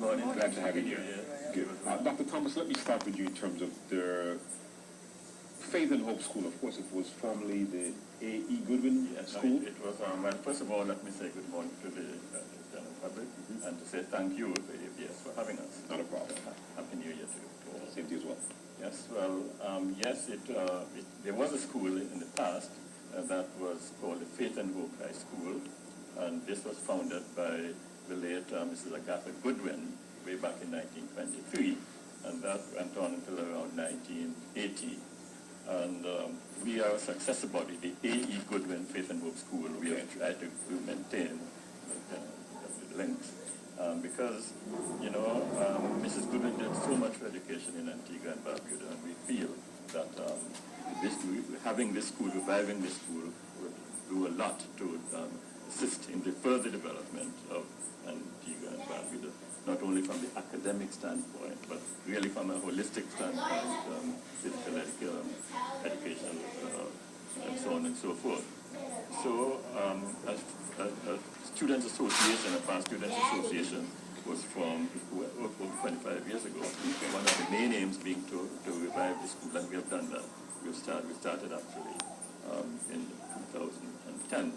morning. Glad to have you here. Good. Dr. Thomas, let me start with you in terms of the Faith and Hope School. Of course, it was formerly the A.E. Goodwin School. It was, well, first of all, let me say good morning to the general public and to say thank you, ABS, for having us. Not a problem. Happy New Year to you. Same to you as well. Yes, well, yes, there was a school in the past that was called the Faith and Hope High School, and this was founded by the late Mrs. Agatha Goodwin way back in 1923, and that went on until around 1980. And we are a successor body, the A.E. Goodwin Faith and Hope School. We have tried to maintain the links because, you know, Mrs. Goodwin did so much for education in Antigua and Barbuda, and we feel that having this school, reviving this school, would do a lot to assist in the further development of Antigua and Barbuda, not only from the academic standpoint, but really from a holistic standpoint, physical education, and so on and so forth. So, a Students Association, a past Students Association, was formed over 25 years ago. One of the main aims being to revive the school, and we have done that. We started actually in 2010,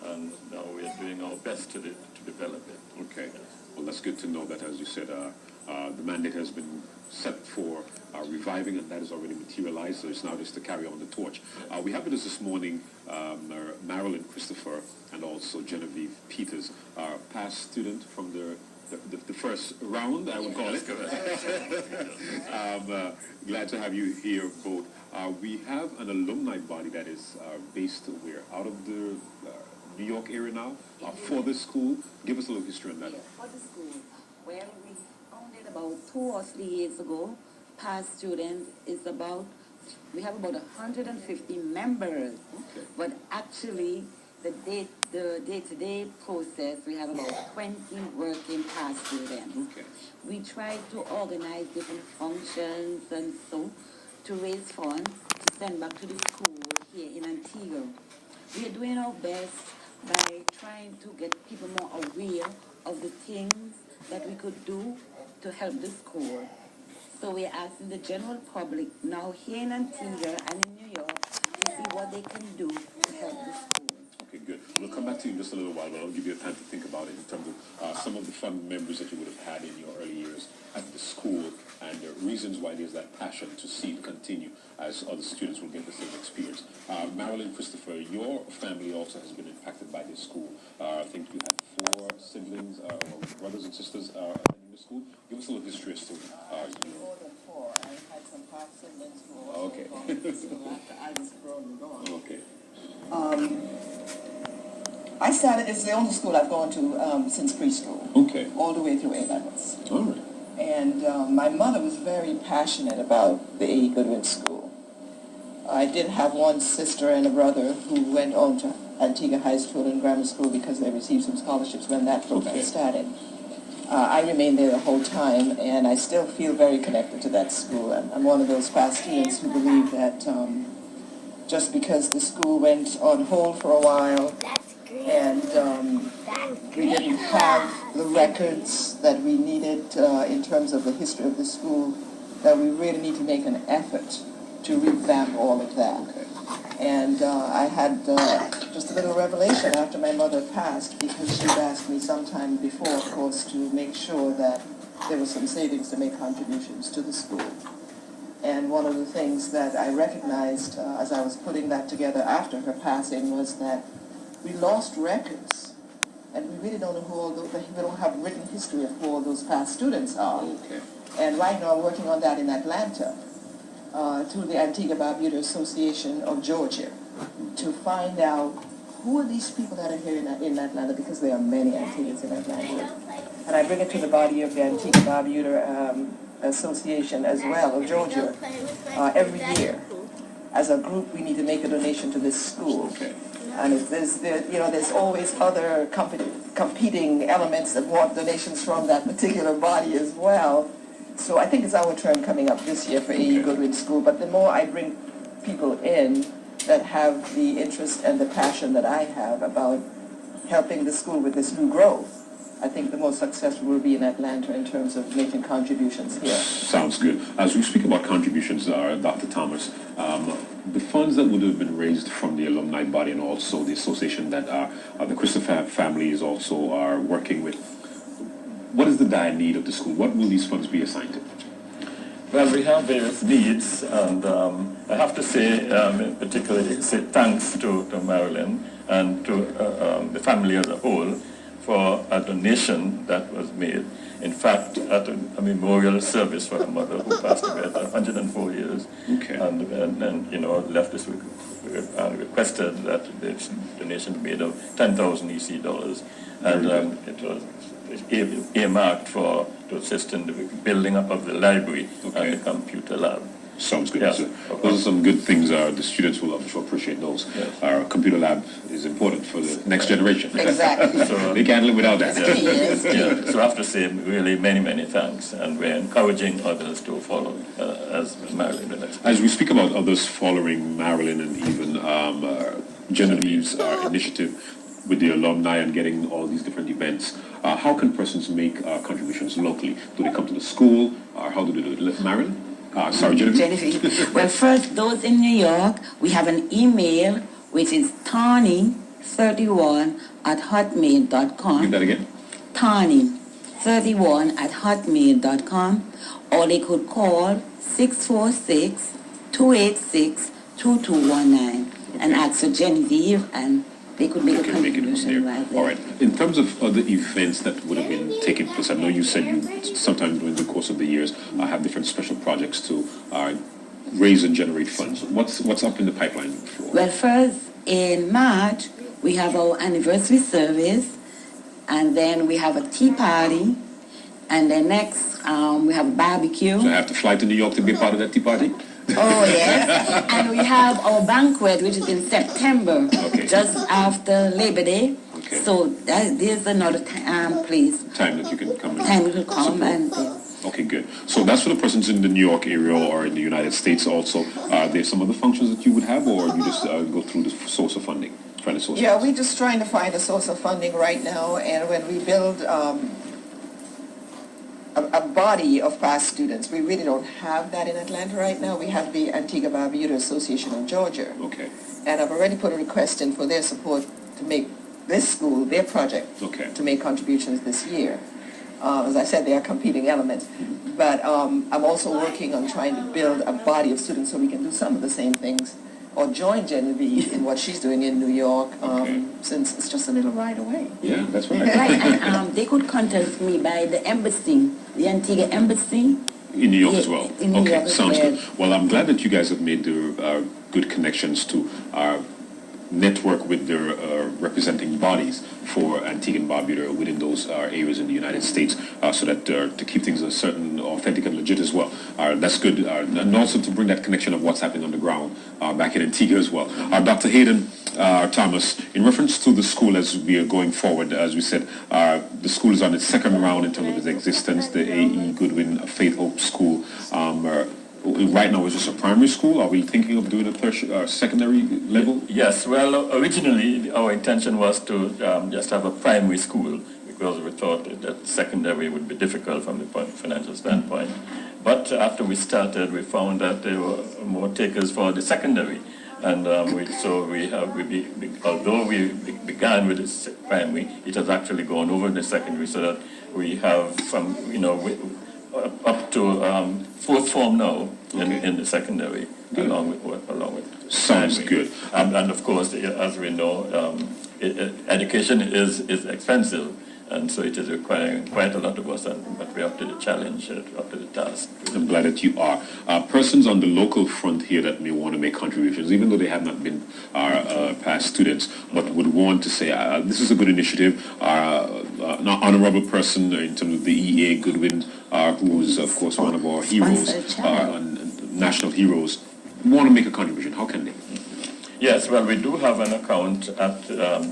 and now we are doing our best to develop it. Okay. Yes. Well, that's good to know that, as you said, the mandate has been set for reviving, and that is already materialized, so it's now just to carry on the torch. We have with us this morning Marilyn Christopher and also Genevieve Peters, our past student from the first round, I would call it. Glad to have you here both. We have an alumni body that is based where? Out of the New York area now, for the school. Give us a little history on that. Yes, for the school. Well, we founded about 2 or 3 years ago. Past students is about, we have about 150 members. Okay. But actually, the day-to-day process, we have about 20 working past students. Okay. We try to organize different functions and so to raise funds to send back to the school here in Antigua. We are doing our best by trying to get people more aware of the things that we could do to help the school. So we're asking the general public now here in Antigua and in New York to see what they can do to help the school. Okay, good. We'll come back to you in just a little while, but I'll give you time to think about it in terms of some of the fun memories that you would have had in your early years at the school and the reasons why there's that passion to see it continue as other students will get the same experience. Marilyn Christopher, your family also has been impacted by this school. I think you had 4 siblings, brothers and sisters attending the school. Give us a little history as to more than 4. I had some half siblings who were okay. after I was grown and gone. Okay. I started, it's the only school I've gone to since preschool. Okay. All the way through A-levels. All right. And my mother was very passionate about the A. Goodwin School. I did have one sister and a brother who went on to Antigua High School and Grammar School because they received some scholarships when that program started. I remained there the whole time, and I still feel very connected to that school. I'm one of those past students who believe that just because the school went on hold for a while and we didn't have the records that we needed in terms of the history of the school, that we really need to make an effort to revamp all of that. And I had just a little revelation after my mother passed, because she'd asked me sometime before, of course, to make sure that there was some savings to make contributions to the school. And one of the things that I recognized as I was putting that together after her passing was that we lost records, and we really don't know who all those, we don't have written history of who all those past students are. Okay. And right now I'm working on that in Atlanta through the Antigua Barbuda Association of Georgia to find out who are these people that are here in Atlanta, because there are many Antiguans in Atlanta. And I bring it to the body of the Antigua Barbuda Association as well, of Georgia, every year. As a group, we need to make a donation to this school. Okay. And there's always other competing elements that want donations from that particular body as well. So I think it's our turn coming up this year for A.E. Goodwin School. But the more I bring people in that have the interest and the passion that I have about helping the school with this new growth, I think the most successful will be in Atlanta in terms of making contributions here. Sounds good. As we speak about contributions, Dr. Thomas, the funds that would have been raised from the alumni body and also the association that the Christopher family is also working with, what is the dire need of the school? What will these funds be assigned to? Well, we have various needs, and I have to say, particularly say thanks to Marilyn and to the family as a whole for a donation that was made. In fact, at a memorial service for her mother who passed away at 104 years, Okay. and you know, left us requested that the donation be made of 10,000 EC dollars, and it was earmarked to assist in the building up of the library and the computer lab. Sounds good. Yes. So those are some good things. The students will, I'm sure, appreciate those. Yes. Our computer lab is important for the next generation. Exactly. So, They can't live without that. yeah. So I have to say really many thanks, and we're encouraging others to follow as Marilyn did explain. As we speak about others following Marilyn and even Genevieve's initiative with the alumni and getting all these different events, how can persons make contributions locally? Do they come to the school, or how do they do it? Marilyn? Sorry, Genevieve? Genevieve. Well, first, those in New York, we have an email, which is tawny31@hotmail.com. Give that again. tawny31@hotmail.com, or they could call 646-286-2219 and ask for Genevieve, and they could make a contribution right there. All right. In terms of other events that would have been taking place, I know you said you sometime during the course of the years have different special projects to raise and generate funds. What's up in the pipeline? Well, first, in March, we have our anniversary service, and then we have a tea party, and then next, we have a barbecue. So I have to fly to New York to be a part of that tea party? Oh, yes. And we have our banquet, which is in September, just after Labor Day. Okay. So there's another place. Time that you can come in. Time to come and... Okay, good. So that's for the persons in the New York area or in the United States also. Are there some other functions that you would have, or you just go through the source of funding? Find a source Yeah, we're just trying to find a source of funding right now, and when we build a body of past students, we really don't have that in Atlanta right now. We have the Antigua Barbuda Association of Georgia. Okay. And I've already put a request in for their support to make this school their project to make contributions this year. As I said, they are competing elements. But I'm also working on trying to build a body of students so we can do some of the same things or join Genevieve in what she's doing in New York, since it's just a little ride away. Yeah, that's right. Right, and they could contact me by the embassy, the Antigua Embassy. In New York as well? In New York as sounds well. good. Well, I'm glad that you guys have made the good connections to network with their representing bodies for Antigua and Barbuda within those areas in the United States, so that to keep things a certain authentic and legit as well. That's good. And also to bring that connection of what's happening on the ground back in Antigua as well. Dr. Hayden Thomas, in reference to the school as we are going forward, as we said, the school is on its second round in terms of its existence, the A.E. Goodwin Faith Hope School. Right now, it's just a primary school. Are we thinking of doing a secondary level? Yes, well, originally our intention was to just have a primary school because we thought that secondary would be difficult from the financial standpoint. But after we started, we found that there were more takers for the secondary. And although we began with the primary, it has actually gone over the secondary, so that we have from, up to fourth form now in the secondary, along with Sounds primary. good. And of course, as we know, education is expensive, and so it is requiring quite a lot of us, but we're up to the challenge, up to the task. I'm glad that you are. Persons on the local front here that may want to make contributions, even though they have not been past students, but would want to say, this is a good initiative. An honorable person in terms of the E.A. Goodwin, who is, of course, one of our heroes, national heroes, want to make a contribution. How can they? Yes, well, we do have an account at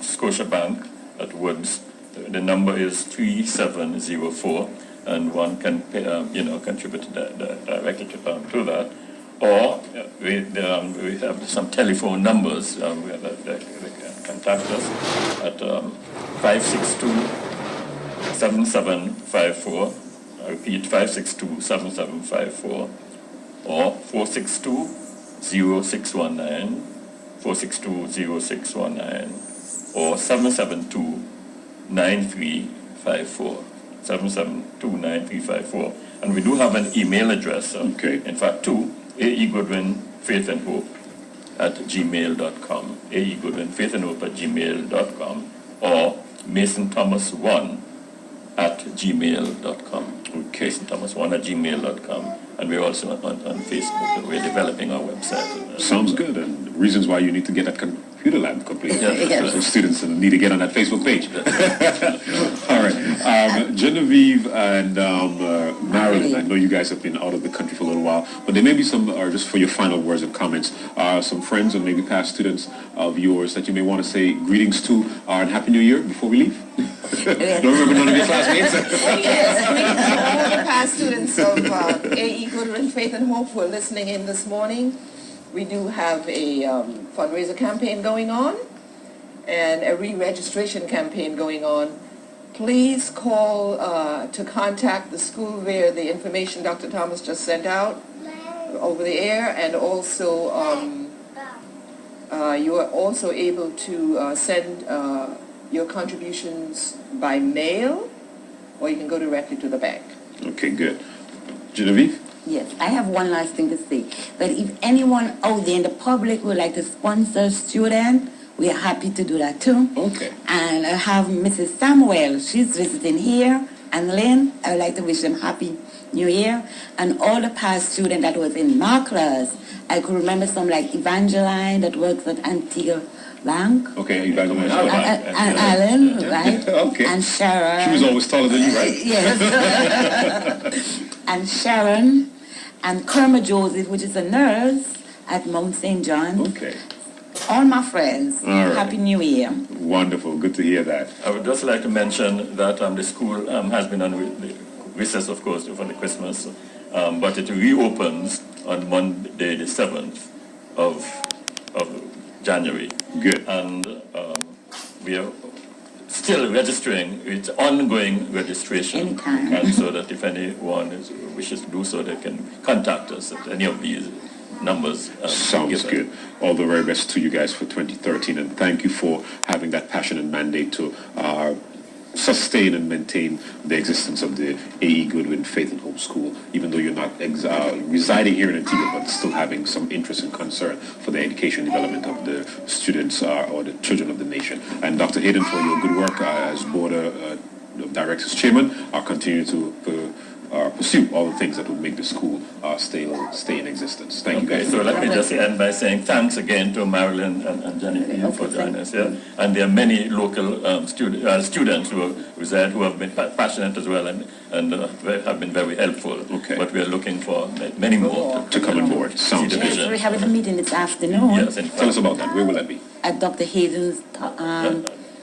Scotiabank at Woods. The number is 3704, and one can pay, contribute directly to that. Or we have some telephone numbers where they can contact us at 562-562-8255. 7754. I repeat, 562-7754 or 462-0619, 462-0619 or 772-9354, 772-9354. And we do have an email address, Okay. in fact, two, AE Goodwin Faith and Hope @gmail.com, AE Goodwin Faith and Hope @gmail.com, or Mason Thomas 1 @gmail.com. Okay. Mason Thomas 1 @gmail.com. And we're also on Facebook. We're developing our website. Sounds good, and reasons why you need to get that computer lab complete. Yeah. So students need to get on that Facebook page. All right. Genevieve and Marilyn, I know you guys have been out of the country for a little while, but there may be some, or just for your final words and comments, some friends or maybe past students of yours that you may want to say greetings to and Happy New Year before we leave. Don't remember none of your classmates? Yes, all the past students of AE Goodwin Faith and Hope who are listening in this morning. We do have a fundraiser campaign going on and a re-registration campaign going on. Please call to contact the school via the information Dr. Thomas just sent out over the air, and also you are also able to send your contributions by mail, or you can go directly to the bank. Okay, good. Genevieve? Yes, I have one last thing to say. That if anyone out there in the public would like to sponsor a student, we are happy to do that too. Okay. And I have Mrs. Samuel. She's visiting here. And Lynn, I would like to wish them Happy New Year. And all the past students that was in my class, I could remember some like Evangeline that works at Antigua Bank. Okay, you guys are And Alan, right? Okay. And Sharon. She was always taller than you, right? Yes. And Sharon. And Kerma Joseph, which is a nurse at Mount St. John. Okay. All my friends, All right. Happy New Year. Wonderful. Good to hear that. I would just like to mention that the school has been on recess, of course, for the Christmas, but it reopens on Monday, the 7th of January. Good. And we are still registering. It's ongoing registration. Anytime. And so that if anyone wishes to do so, they can contact us at any of these numbers. Sounds good. All the very best to you guys for 2013, and thank you for having that passion and mandate to sustain and maintain the existence of the AE Goodwin Faith and Hope School, even though you're not residing here in Antigua, but still having some interest and concern for the education development of the students or the children of the nation. And Dr. Hayden, for your good work as Board of Directors Chairman, I'll continue to pursue all the things that would make the school stay in existence. Thank you guys. So let me just end by saying thanks again to Marilyn and Jennifer for joining us here. And there are many local students who reside who have been passionate as well and have been very helpful. Okay. But we are looking for many more To come on board. Sounds good. We're having a meeting this afternoon Yes, in Tell us about that. Where will that be? at Dr. Hayden's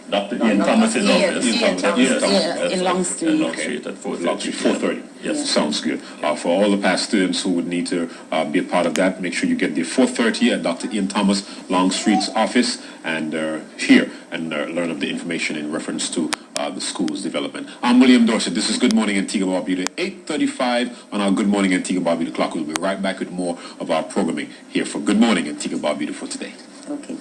Dr. Ian Thomas's office. Ian Thomas. Yes, in Long Street. In Long Street at 4:30. Long Street, 4:30. Yes. Sounds good. For all the past students who would need to be a part of that, make sure you get there 4:30 at Dr. Ian Thomas, Long Street's office, and here and learn of the information in reference to the school's development. I'm William Dorset. This is Good Morning Antigua Barbuda, 8:35 on our Good Morning Antigua Barbuda clock. We'll be right back with more of our programming here for Good Morning Antigua Barbuda for today. Okay.